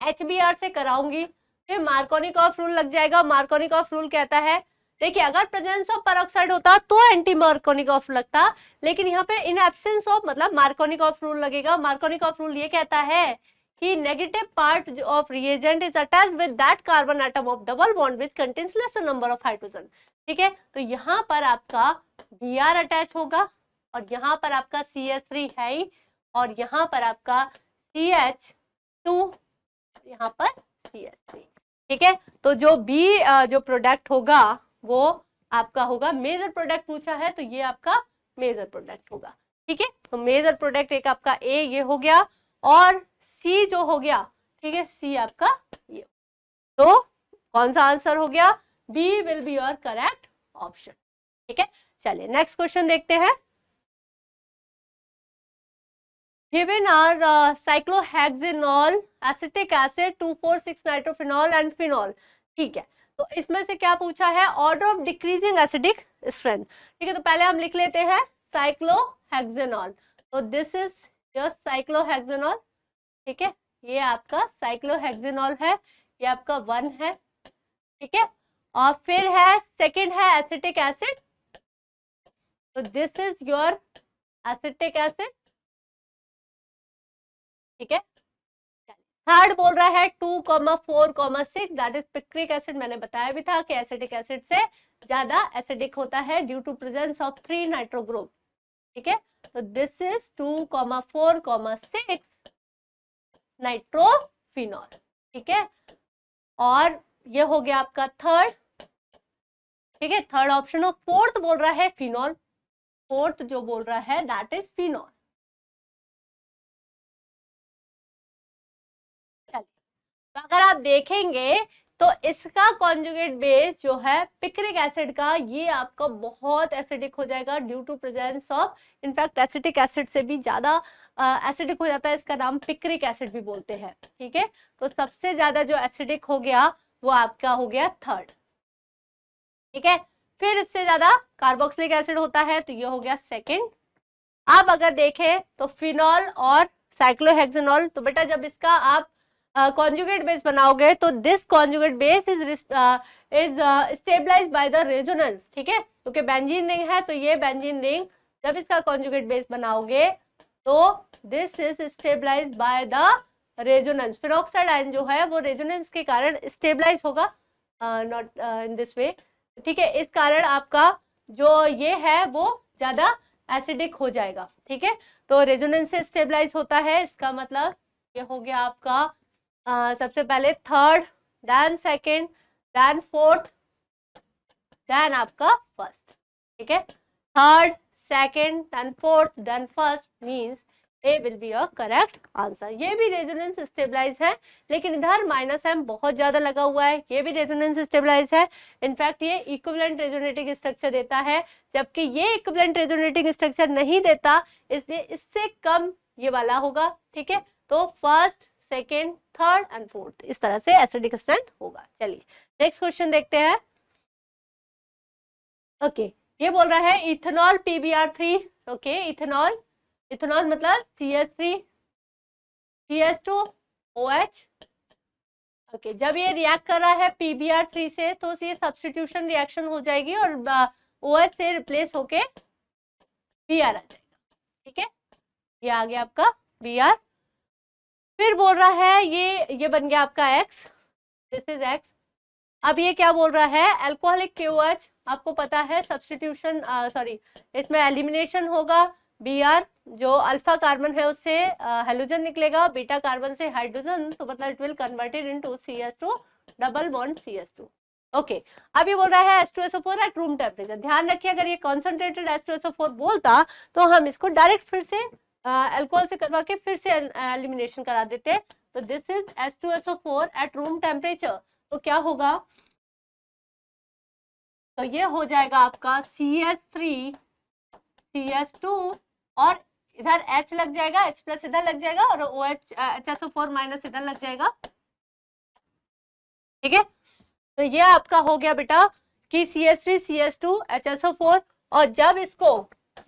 HBr से कराऊंगी फिर मार्कोनिक ऑफ रूल लग जाएगा। मार्कोनिक ऑफ रूल कहता है, देखिए अगर प्रेजेंस ऑफ पेरोक्साइड होता तो एंटी मार्कोनिक ऑफ लगता, लेकिन यहाँ पे इन एब्सेंस ऑफ मतलब मार्कोनिक ऑफ रूल लगेगा। मार्कोनिक ऑफ रूल ये कहता है कि negative part of reagent is attached with that carbon atom of double bond which contains laser number of hydrogen. ठीक है, तो यहाँ पर आपका Br अटैच होगा और यहाँ पर आपका CH3 है ही और यहाँ पर आपका CH2, यहाँ पर CH3। ठीक है, तो जो बी जो प्रोडक्ट होगा वो आपका होगा मेजर प्रोडक्ट पूछा है तो ये आपका मेजर प्रोडक्ट होगा। ठीक है, तो मेजर प्रोडक्ट एक आपका ए ये हो गया और सी जो हो गया, ठीक है, सी आपका ये। तो कौन सा आंसर हो गया, B will be your correct option. ठीक है, चलिए नेक्स्ट क्वेश्चन देखते हैं। Given are cyclohexanol, acetic acid, 2,4,6 nitrophenol and phenol. ठीक है, तो इसमें से क्या पूछा है, order of decreasing acidic strength. ठीक है, तो पहले हम लिख लेते हैं साइक्लोहेक्सेनॉल। तो दिस इज योर साइक्लोहेक्सेनॉल। ठीक है, ये आपका साइक्लोहेक्सेनॉल है, ये आपका 1 है। ठीक है, और फिर है सेकंड है एसिटिक एसिड, तो this is your acetic acid. ठीक है, थर्ड बोल रहा है 2,4,6 दैट इज पिक्रिक एसिड। मैंने बताया भी था कि एसिटिक एसिड से ज्यादा एसिडिक होता है due to presence of 3 nitro group. ठीक है, तो दिस इज 2,4,6 नाइट्रोफिनॉल। ठीक है, और ये हो गया आपका थर्ड। ठीक है, थर्ड ऑप्शन। और फोर्थ बोल रहा है फिनॉल, फोर्थ जो बोल रहा है दैट इज फिनॉल। तो अगर आप देखेंगे तो इसका कॉन्जुगेट बेस जो है पिक्रिक एसिड का, ये आपका बहुत एसिडिक हो जाएगा due to presence of, in fact acetic acid से भी ज्यादा एसिडिक हो जाता है। इसका नाम पिक्रिक एसिड भी बोलते हैं। ठीक है, तो सबसे ज्यादा जो एसिडिक हो गया वो आपका हो गया थर्ड। ठीक है, फिर इससे ज्यादा कार्बोक्सिलिक एसिड होता है तो ये हो गया सेकेंड। अब अगर देखें तो फिनॉल और साइक्लोहेक्सेनॉल, तो बेटा जब इसका आप कॉन्जुगेट बेस बनाओगे तो this conjugate base is stabilized by the resonance. ठीक है, क्योंकि बेंजीन रिंग है तो ये बेंजीन रिंग जब इसका कॉन्जुगेट बेस बनाओगे तो this is stabilized by the resonance. Phenoxide ion जो है वो रेजोनेंस के कारण स्टेबलाइज होगा, नॉट इन दिस वे। ठीक है, इस कारण आपका जो ये है वो ज्यादा एसिडिक हो जाएगा। ठीक है, तो रेजोनेंस से स्टेबलाइज होता है, इसका मतलब ये हो गया आपका सबसे पहले third, then second, then fourth, then आपका फर्स्ट। ठीक है, third second then fourth then first means A will be your correct answer. ये भी रेजोनेंस स्टेबलाइज है, लेकिन इधर माइनस एम बहुत ज्यादा लगा हुआ है। ये भी रेजोनेंस स्टेबलाइज है, इनफैक्ट ये इक्विवेलेंट रेजोनेटिंग स्ट्रक्चर देता है, जबकि ये इक्विवेलेंट रेजोनेटिंग स्ट्रक्चर नहीं देता, इसलिए इससे कम ये वाला होगा। ठीक है, तो first, second, third and fourth इस तरह से एसिडिक स्ट्रेंथ होगा। चलिए नेक्स्ट क्वेश्चन देखते हैं। ओके, ये बोल रहा है ethanol PbR3। Okay, ethanol, ethanol मतलब CH3 CH2OH। ओके, जब ये रिएक्ट कर रहा है PbR3 से तो ये सब्स्टिट्यूशन रिएक्शन हो जाएगी और OH से रिप्लेस होके Br आ जाएगा। ठीक है, ये आ गया आपका Br। फिर बोल रहा है ये बन गया आपका X, दिस इज X। अब ये क्या बोल रहा है, अल्कोहलिक KOH, आपको पता है सब्स्टिट्यूशन सॉरी इसमें एलिमिनेशन होगा। Br जो अल्फा कार्बन है उससे हेलोजन निकलेगा, बीटा कार्बन से हाइड्रोजन, तो मतलब it will converted into CH2 double bond CH2। Okay, अब ये बोल रहा है H2SO4 एट रूम टेम्परेचर। ध्यान रखिए, अगर ये कॉन्सेंट्रेटेड H2SO4 बोलता तो हम इसको डायरेक्ट फिर से अल्कोहल से करवा के फिर से एलिमिनेशन करा देते। तो this is H2SO4 at room temperature, तो क्या होगा, तो ये हो जाएगा आपका CH3 CH2 और इधर H लग जाएगा, H प्लस इधर लग जाएगा और OH HSO4 माइनस इधर लग जाएगा। ठीक है, तो ये आपका हो गया बेटा कि CH3 CH2 HSO4, और जब इसको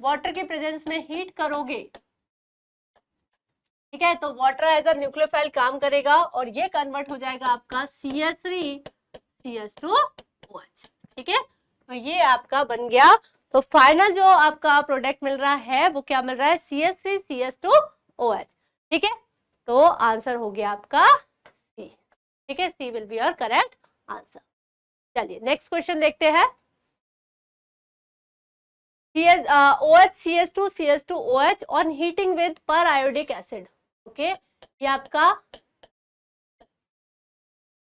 वाटर के प्रेजेंस में हीट करोगे, ठीक है, तो वाटर एज अ न्यूक्लियोफाइल काम करेगा और ये कन्वर्ट हो जाएगा आपका CH3 CH2OH। ठीक है, तो ये आपका बन गया। तो फाइनल जो आपका प्रोडक्ट मिल रहा है वो क्या मिल रहा है, CH3 CH2OH। ठीक है, तो आंसर हो गया आपका C। ठीक है, C will be your correct answer. चलिए नेक्स्ट क्वेश्चन देखते हैं। OH CH2 CH2OH on heating with पर आयोडिक एसिड। ओके, ये आपका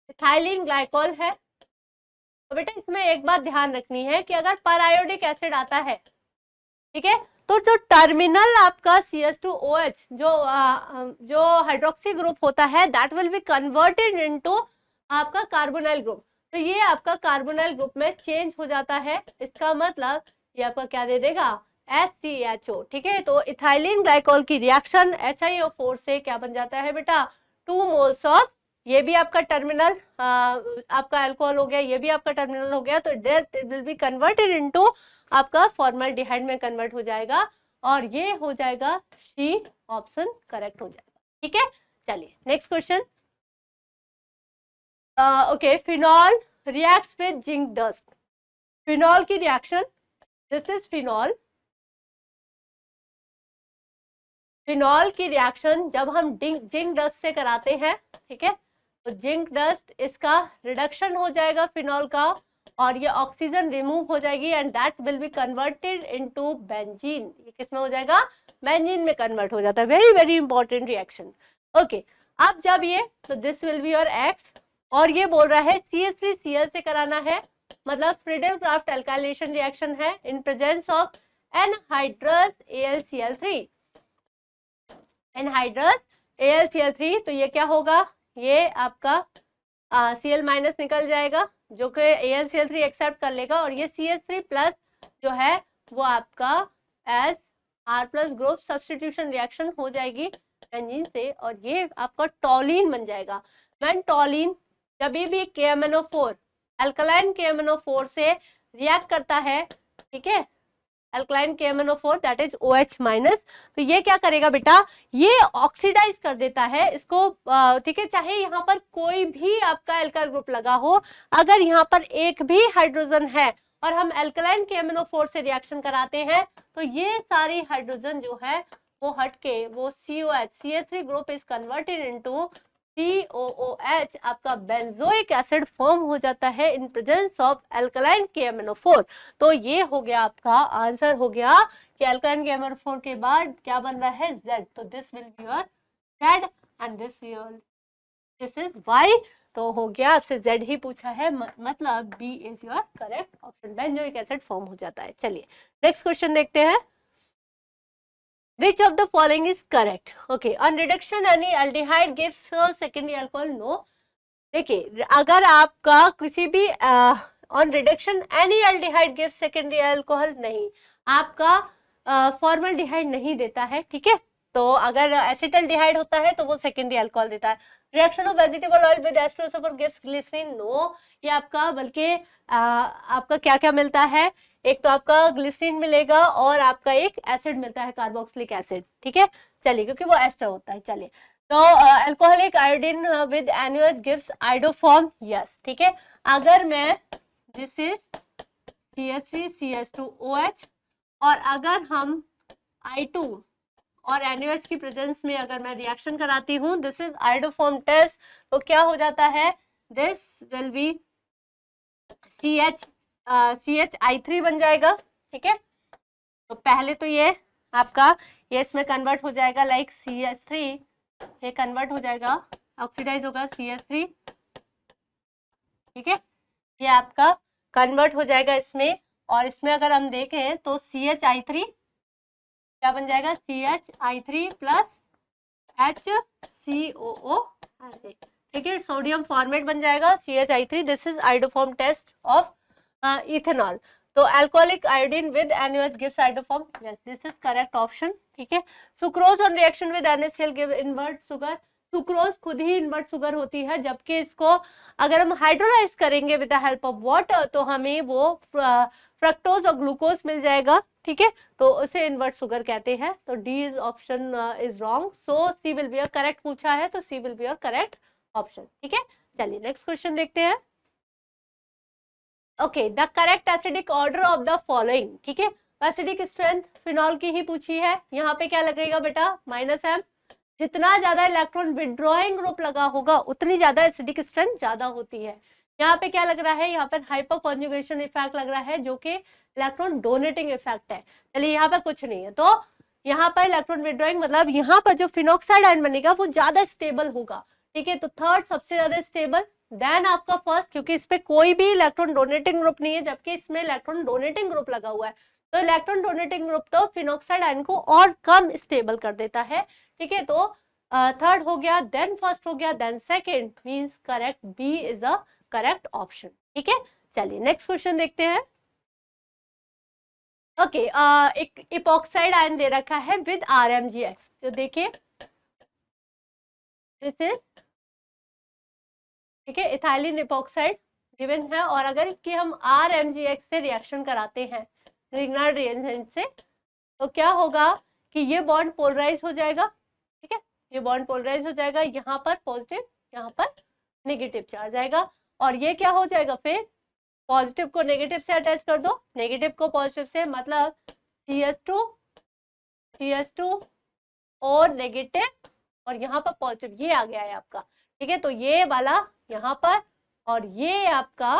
इथाइलिन ग्लाइकोल है। तो बेटा इसमें एक बात ध्यान रखनी है कि अगर पर आयोडिक एसिड आता है, ठीक है, तो जो टर्मिनल आपका CH2OH जो हाइड्रोक्सी ग्रुप होता है that will be converted into आपका कार्बोनाइल ग्रुप। तो ये आपका कार्बोनाइल ग्रुप में चेंज हो जाता है, इसका मतलब ये आपका क्या दे देगा, SCHO। ठीक है, तो इथाइलिन ग्लाइकोल की रिएक्शन HiO4 से क्या बन जाता है बेटा, 2 मोल्स ऑफ, ये भी आपका टर्मिनल आपका अल्कोहल हो गया, ये भी आपका टर्मिनल हो गया, तो it will be converted into आपका फॉर्मल्डिहाइड में कन्वर्ट हो जाएगा और ये हो जाएगा C ऑप्शन करेक्ट हो जाएगा। ठीक है, चलिए next question. Okay, phenol reacts with zinc dust. Phenol की reaction, this is phenol. Phenol की रिएक्शन जब हम जिंक डस्ट से कराते हैं, ठीक है, तो जिंक डस्ट इसका रिडक्शन हो जाएगा फिनॉल का और ये ऑक्सीजन रिमूव हो जाएगी and that will be converted into benzene. ये किस में हो जाएगा, बेंजीन में कन्वर्ट हो जाता है। Very very important reaction. Okay, अब जब ये, तो this will be your X, और ये बोल रहा है CH3Cl से कराना है, मतलब फ्रीडल क्राफ्ट एल्काइलेशन रिएक्शन है इन presence of anhydrous AlCl3। Anhydrous AlCl3, तो ये क्या होगा, ये आपका Cl माइनस निकल जाएगा जो कि AlCl3 एक्सेप्ट कर लेगा और ये CH3 प्लस जो है वो आपका S R plus group substitution reaction हो जाएगी बेंजीन से और ये आपका टॉलिन बन जाएगा। मैन टॉलिन जब भी KMnO4 अल्कलाइन KMnO4 से रिएक्ट करता है, ठीक है, alkaline KMnO4 that is OH minus, तो ये क्या करेगा बेटा, ये ऑक्सीडाइज कर देता है इसको। ठीक है, चाहे यहाँ पर कोई भी आपका एल्काइल ग्रुप लगा हो, अगर यहाँ पर एक भी हाइड्रोजन है और हम अल्कलाइन KMnO4 से रिएक्शन कराते हैं तो ये सारी हाइड्रोजन जो है वो हट के वो COH CH3 group is converted into COOH, आपका बेंजोइक एसिड फॉर्म हो जाता है इन प्रेजेंस ऑफ अल्कलाइन KMnO4। तो ये हो गया आपका आंसर, हो गया कि अल्कलाइन KMnO4 के बाद क्या बन रहा है, Z। तो this will be your Z and this is Y। तो हो गया, आपसे Z ही पूछा है, मतलब B is your correct option, benzoic acid form हो जाता है। चलिए नेक्स्ट क्वेश्चन देखते हैं। Which of the following is correct? Okay, on reduction any aldehyde gives secondary alcohol? No. देखिए अगर आपका किसी भी on reduction any aldehyde gives secondary alcohol, नहीं, आपका फॉर्मल्डिहाइड नहीं देता है, ठीक है। तो अगर एसिटल्डिहाइड होता है तो वो सेकेंडरी अल्कोहल देता है। Reaction of vegetable oil with ester sulphur gives glycerine? No, ये आपका बल्कि आपका क्या क्या मिलता है, एक तो आपका ग्लिसरीन मिलेगा और आपका एक एसिड मिलता है कार्बोक्सिलिक एसिड, ठीक है। चलिए क्योंकि वो एस्टर होता है। चलिए तो alcoholic iodine with NaOH gives iodoform? Yes, ठीक है। अगर मैं दिस इज CH3CH2OH और अगर हम I2 और NaOH की प्रेजेंस में अगर मैं रिएक्शन कराती हूँ, दिस इज आयोडोफॉर्म टेस्ट, तो क्या हो जाता है, दिस विल बी CHI3 बन जाएगा, ठीक है। तो पहले तो ये आपका ये इसमें कन्वर्ट हो जाएगा लाइक CH3, ये कन्वर्ट हो जाएगा, ऑक्सीडाइज होगा CH3, ठीक है। ये आपका कन्वर्ट हो जाएगा इसमें, और इसमें अगर हम देखें तो CHI3 क्या बन जाएगा, CHI3 प्लस HCOO, ठीक है, सोडियम फॉर्मेट बन जाएगा CHI3। This is iodoform test of ethanol. तो alcoholic iodine with NaOH gives iodoform? Yes, this is correct option, ठीक है। Sucrose on reaction with NaCl give invert sugar? Sucrose खुद ही invert sugar होती है, जबकि इसको अगर हम हाइड्रोलाइज करेंगे with the help of water तो हमें वो फ्रक्टोज और ग्लूकोज मिल जाएगा, ठीक है। तो उसे इन्वर्ट शुगर कहते हैं। तो D is option is wrong, so C will be a correct पूछा है, तो C will be a correct option, ठीक है। चलिए नेक्स्ट क्वेश्चन देखते हैं। Okay, the correct acidic order of the following, ठीक है। एसिडिक स्ट्रेंथ फिनॉल की ही पूछी है, यहाँ पे क्या लगेगा बेटा, -M। जितना ज्यादा इलेक्ट्रॉन विड्रॉइंग ग्रुप लगा होगा उतनी ज्यादा एसिडिक स्ट्रेंथ ज्यादा होती है। यहाँ पे क्या लग रहा है, यहाँ पर हाइपर कॉन्जुगेशन इफेक्ट लग रहा है, जो कि इलेक्ट्रॉन डोनेटिंग इफेक्ट है। चलिए यहाँ पर कुछ नहीं है, तो यहाँ पर इलेक्ट्रॉन विड्रॉइंग मतलब यहाँ पर जो फिनॉक्साइड आयन बनेगा वो ज्यादा स्टेबल होगा, ठीक है। तो थर्ड सबसे ज्यादा स्टेबल, देन आपका फर्स्ट, क्योंकि इस पे कोई भी इलेक्ट्रॉन डोनेटिंग ग्रुप नहीं है, जबकि इसमें इलेक्ट्रॉन डोनेटिंग ग्रुप लगा हुआ है। तो इलेक्ट्रॉन डोनेटिंग ग्रुप तो फिनॉक्साइड आयन को और कम स्टेबल कर देता है, ठीक है। तो थर्ड हो गया, देन फर्स्ट हो गया, then second, means correct B is the correct option, ठीक है। चलिए नेक्स्ट क्वेश्चन देखते हैं। ओके, एक इपॉक्साइड आयन दे रखा है विद RMgX, तो देखिए दिस इज, ठीक है, इथाइलिन इपॉक्साइड गिवन है, और अगर इसकी हम RMgX से रिएक्शन कराते हैं रिग्नार्ड रिएजेंट से, तो क्या होगा कि ये बॉन्ड पोलराइज हो जाएगा, ठीक है। ये बॉन्ड पोलराइज हो जाएगा, यहाँ पर पॉजिटिव, यहाँ पर नेगेटिव चार्ज आएगा, और ये क्या हो जाएगा, फिर पॉजिटिव को नेगेटिव से अटैच कर दो, नेगेटिव को पॉजिटिव से, मतलब CH2 और नेगेटिव, और यहाँ पर पॉजिटिव, ये आ गया है आपका, ठीक है। तो ये वाला यहाँ पर और ये आपका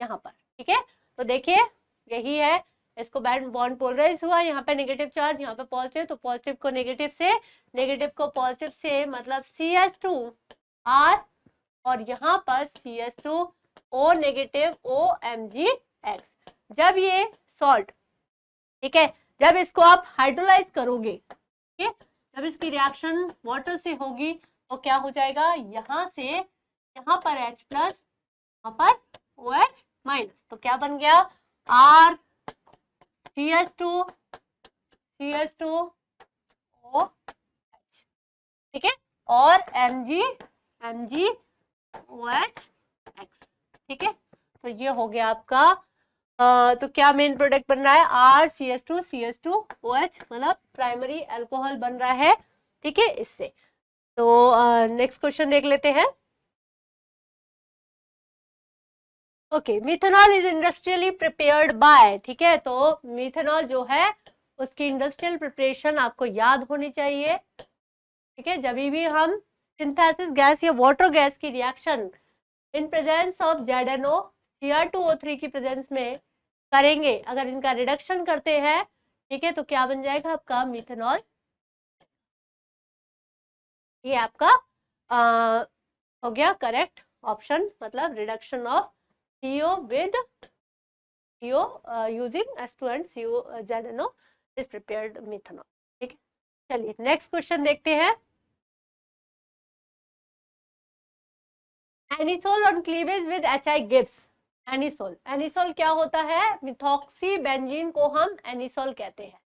यहाँ पर, ठीक है। तो देखिए यही है, इसको बॉन्ड पोलराइज हुआ, यहाँ पे नेगेटिव चार्ज, यहाँ पे पॉजिटिव, तो पॉजिटिव को नेगेटिव से, नेगेटिव को पॉजिटिव से, मतलब CH2R, और यहाँ पर CH2O नेगेटिव OMgX। जब ये सॉल्ट, ठीक है, जब इसको आप हाइड्रोलाइज करोगे, ठीक है, जब इसकी रिएक्शन वाटर से होगी तो क्या हो जाएगा, यहाँ से यहाँ पर H प्लस, यहाँ पर OH माइनस, तो क्या बन गया, R CH2OH, ठीक है, और MgOH, ठीक है। तो ये हो गया आपका, तो क्या मेन प्रोडक्ट बन रहा है, RCH2CH2OH, मतलब प्राइमरी अल्कोहल बन रहा है, ठीक है, इससे। तो नेक्स्ट क्वेश्चन देख लेते हैं। Okay, methanol is industrially prepared by, ठीक है। तो मिथेनॉल जो है उसकी इंडस्ट्रियल प्रिपरेशन आपको याद होनी चाहिए, ठीक है। जब भी हम सिंथेसिस गैस या वाटर गैस की reaction in presence of ZNO Cr2O3 की प्रेजेंस में करेंगे, अगर इनका रिडक्शन करते हैं, ठीक है, तो क्या बन जाएगा आपका मिथेनॉल, ये आपका हो गया करेक्ट ऑप्शन, मतलब reduction of CO with CO using S2 and CO ZNO is prepared methanol, ठीक है। चलिए नेक्स्ट क्वेश्चन देखते हैं। Anisole on cleavage with HI gives. Anisole, anisole क्या होता है? मिथॉक्सी बेंजीन को हम एनिसोल कहते हैं,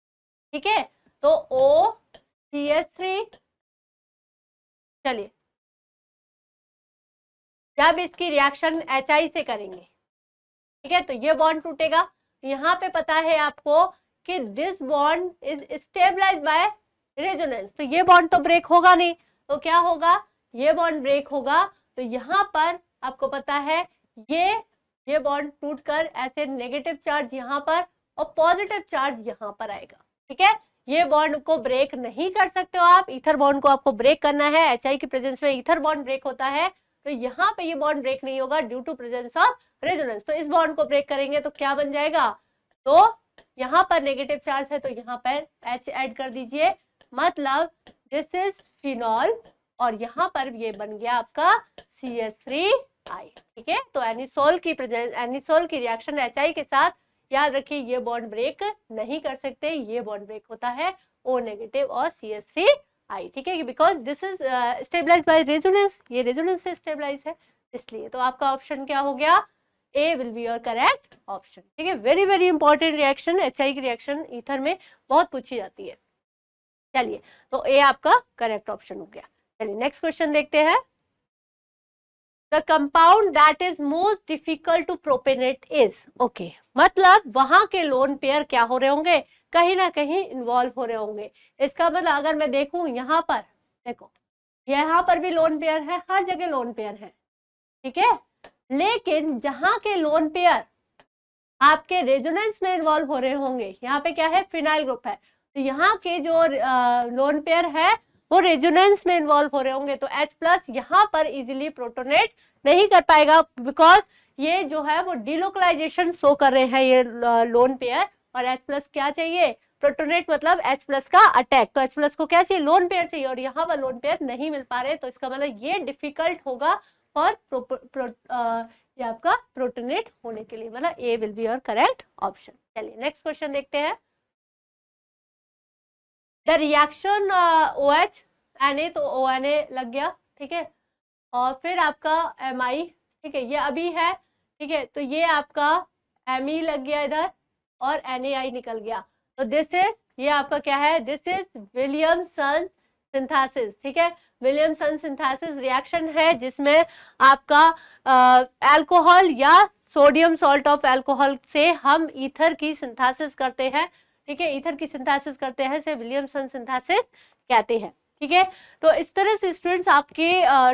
ठीक है। तो OCH3, चलिए जब इसकी रिएक्शन HI से करेंगे, ठीक है, तो ये बॉन्ड टूटेगा। यहाँ पे पता है आपको कि this bond is stabilized by resonance, तो ये बॉन्ड तो ब्रेक होगा नहीं, तो क्या होगा? ये बॉन्ड ब्रेक होगा। तो यहाँ पर आपको पता है ये बॉन्ड टूटकर ऐसे नेगेटिव चार्ज यहाँ पर और पॉजिटिव चार्ज यहाँ पर आएगा, ठीक है। ये बॉन्ड को ब्रेक नहीं कर सकते हो आप, ईथर बॉन्ड को आपको ब्रेक करना है। HI की प्रेजेंस में ईथर बॉन्ड ब्रेक होता है, तो यहाँ पे ये बॉन्ड ब्रेक नहीं होगा due to presence of resonance. तो इस बॉन्ड को ब्रेक करेंगे तो क्या बन जाएगा? तो यहाँ पर नेगेटिव चार्ज है तो यहाँ पर H ऐड कर दीजिए, मतलब दिस इज फिनॉल और यहाँ पर ये बन गया आपका CH3I, ठीक है। तो एनिसोल की रिएक्शन HI के साथ, याद रखिए ये बॉन्ड ब्रेक नहीं कर सकते, ये बॉन्ड ब्रेक होता है O नेगेटिव और CH3I, ठीक है, because this is stabilized by resonance, ये रेजोनेंस से स्टेबलाइज है इसलिए। तो आपका ऑप्शन क्या हो गया? A will be your correct option, ठीक है। Very very important reaction, HI की रिएक्शन ईथर में बहुत पूछी जाती है। चलिए तो A आपका करेक्ट ऑप्शन हो गया। चलिए नेक्स्ट क्वेश्चन देखते हैं। The compound that is most difficult to protonate is, okay, मतलब वहां के लोन पेयर क्या हो रहे होंगे? कहीं ना कहीं इन्वॉल्व हो रहे होंगे। इसका मतलब अगर मैं देखूं यहाँ पर, देखो यहाँ पर भी लोन पेयर है, हर जगह लोन पेयर है, ठीक है, लेकिन जहां के लोन पेयर आपके रेजोनेंस में इन्वॉल्व हो रहे होंगे, यहाँ पे क्या है? फिनाइल ग्रुप है, तो यहाँ के जो लोन पेयर है वो रेजोनेंस में इन्वॉल्व हो रहे होंगे, तो H+ यहाँ पर इजीली प्रोटोनेट नहीं कर पाएगा, बिकॉज ये जो है वो डिलोकलाइजेशन शो कर रहे हैं ये लोन पेयर, और H+ क्या चाहिए? प्रोटोनेट, मतलब H+ का अटैक, तो H+ को क्या चाहिए? लोन पेयर चाहिए, और यहाँ पर लोन पेयर नहीं मिल पा रहे, तो इसका मतलब ये डिफिकल्ट होगा फॉर ये आपका प्रोटोनेट होने के लिए, मतलब A will be your correct option. चलिए नेक्स्ट क्वेश्चन देखते हैं। द रिएक्शन OH Na, तो ONA लग गया, ठीक है, और फिर आपका Mi, ठीक है, ये अभी है, ठीक है, तो ये आपका Me लग गया इधर और NaI निकल गया, तो दिस इज, ये आपका क्या है? दिस इज विलियमसन सिंथेसिस, ठीक है। विलियमसन सिंथेसिस रिएक्शन है जिसमें आपका अल्कोहल या सोडियम सॉल्ट ऑफ अल्कोहल से हम ईथर की सिंथेसिस करते हैं, ठीक है, ईथर की सिंथेसिस करते हैं, इसे विलियमसन सिंथेसिस कहते हैं, ठीक है। तो इस तरह से स्टूडेंट्स आपके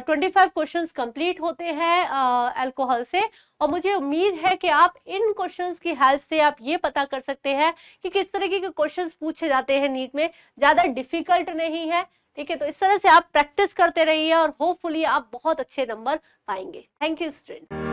25 क्वेश्चंस कंप्लीट होते हैं अल्कोहल से, और मुझे उम्मीद है कि आप इन क्वेश्चंस की हेल्प से आप ये पता कर सकते हैं कि किस तरीके के क्वेश्चंस पूछे जाते हैं नीट में, ज्यादा डिफिकल्ट नहीं है, ठीक है। तो इस तरह से आप प्रैक्टिस करते रहिए और होपफुली आप बहुत अच्छे नंबर पाएंगे। Thank you students.